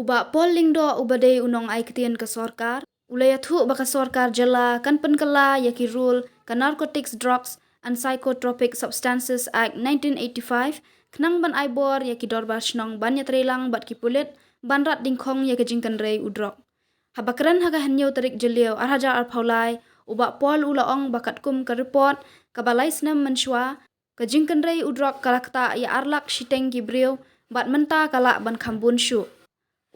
Uba polling do ubade unong ay kitian ke sorkar. Ulaya thu baka sorkar jala kan penkala yaki rule ka Narcotics, Drugs and Psychotropic Substances Act 1985 knang ban aibor yaki dorbar shnong ban yatrelang bat kipulit ban rat dingkhong yaki jingkan rei udrok. Habakran haga hanyo tarik jeliau arhaja arpaulai uba pol ulaong bakat kum ka report ka balai Snem Mynshwa ka jingkan rei udrok kalakta ya arlak Shiteng Gibriu bat menta kalak ban khambun syu.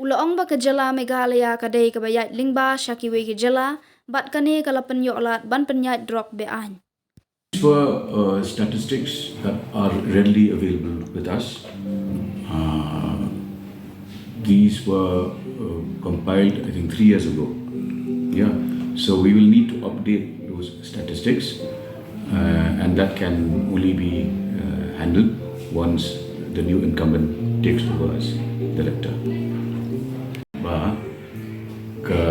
Ulaong ba kejala Meghalaya kadai kabayat lingba syakiwe kejala bat kane kala penyoklat ban penyat Drok bean. These were statistics that are readily available with us. These were compiled, I think, 3 years ago. Yeah, so we will need to update those statistics, and that can only be handled once the new incumbent takes over as director. Ba ke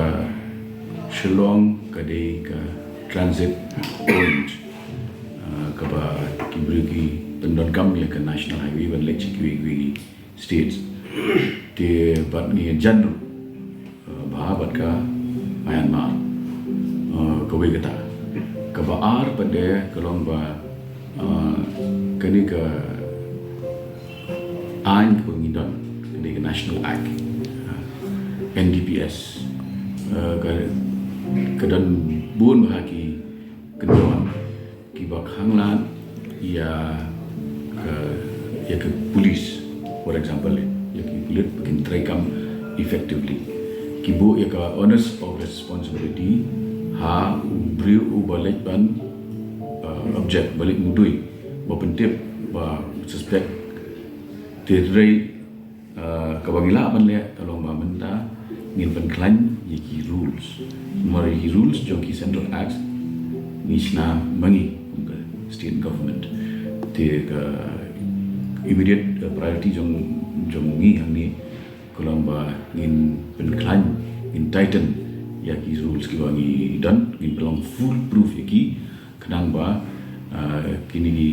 Shillong kadai ke transit point ke ba Kibrigi pendon kami ke national highway ban lek Kiwi states di bat ni janru ba bat ka Myanmar ke wegata ke ba ar pada kelong ba kini ke an pengidon kini ke national act NDPS kedan bun bahagi kedon Kiba hanglan ya ke police, for example, ya ke police bikin terekam effectively Kibo ya ke onus of responsibility ha beri balik ban object balik mudui bapentip ba suspect tirai kabangila ban le kalau mamenta ngin penklan yiki rules mari rules jonki central acts nishna mangi state government the immediate priority jong ngi hangni kalau ba ngin penklan in titan yaki rules ki wangi dan ngin pelong full proof yaki kenang ba kini di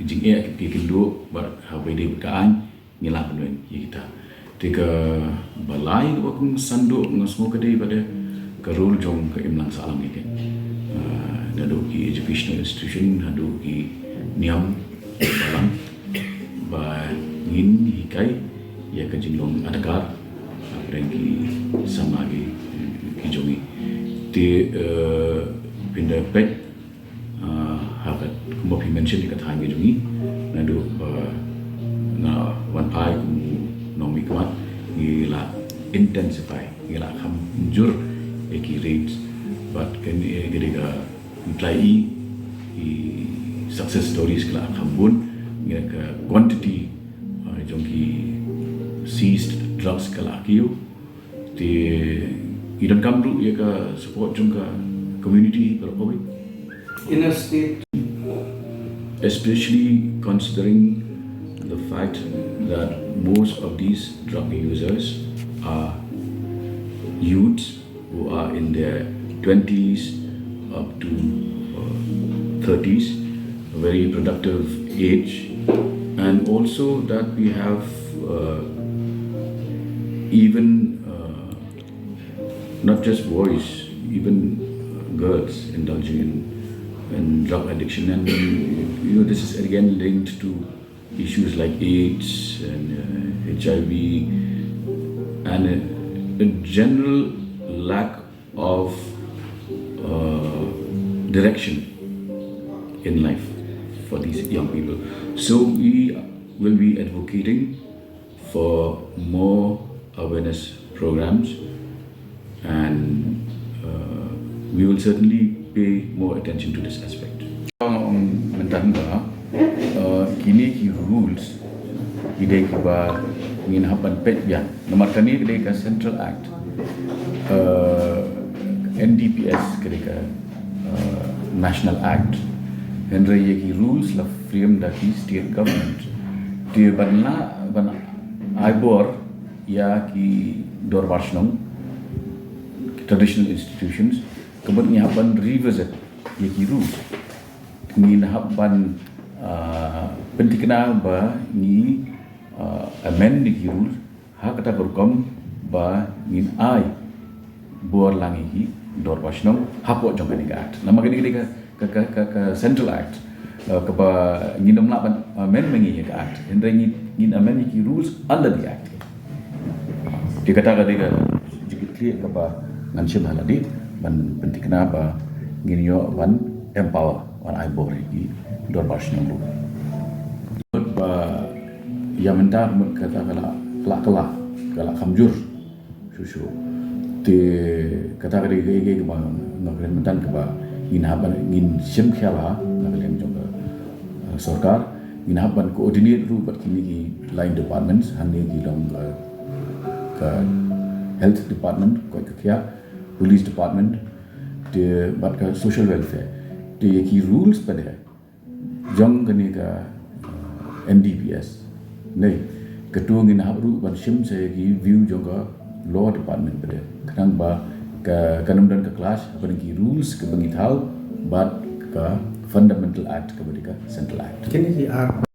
jing ki kindo ba habede kaan ngila penuen kita tiga balai wakung sanduk ngasmo kedai pada karul jong ke imlang salam ni nado ki educational institution nado ki niam balang ba ngin hikai ya ke jinglong adakar rengki sama ki jongi ti pindah pet hakat kumop mention di kata hangi jongi nado na wan pai nomi kuat gila intensify gila hamjur eki rates but kan gila imply success stories gila hambun gila ke quantity jongki seized drugs gila kiu ti idan kamru ya ke support jongka community berpawai in a state, especially considering the fact that most of these drug users are youths who are in their 20s up to 30s, a very productive age, and also that we have even not just boys, even girls indulging in drug addiction, and this is again linked to issues like AIDS and HIV and a general lack of direction in life for these young people. So we will be advocating for more awareness programs, and we will certainly pay more attention to this aspect. Kini ki rules idai Kiba ngin hapan pet bian nomor kani idai ka Central Act NDPS kedeka National Act Henry yaki rules la frame daki state government dia ban aibor ya ki dorbarshnong traditional institutions kebut ni hapan revisit yaki rules ngin hapan penting kena ba ni amend di rules ha kata berkom ba ngin ai bor langi hi dor pasno hapo jong kani act nama kani ka central act ka ba nginom la ban men mengi ka act endre ngin amen ki rules under the act dikata ka jikit clear ka ba ngan shim haladi ban penting ba ngin yo ban empower wan ai bor hi dor pasno lu ba ya mentar kata kala kamjur susu te kata ke ba ngakren mentan ke ba ngin sim khala ngakren jong sarkar ngin haban coordinate ru bat kini ki line departments hanne ki long ka health department ko kya police department de bat ka social welfare de ki rules pada jong kani ka NDPS nei ketua ngin habru ban sim saya ki view juga law department pada kadang ba ka kanum dan ke kelas apa ki rules ke bangit hal bat ka fundamental act ke central act kini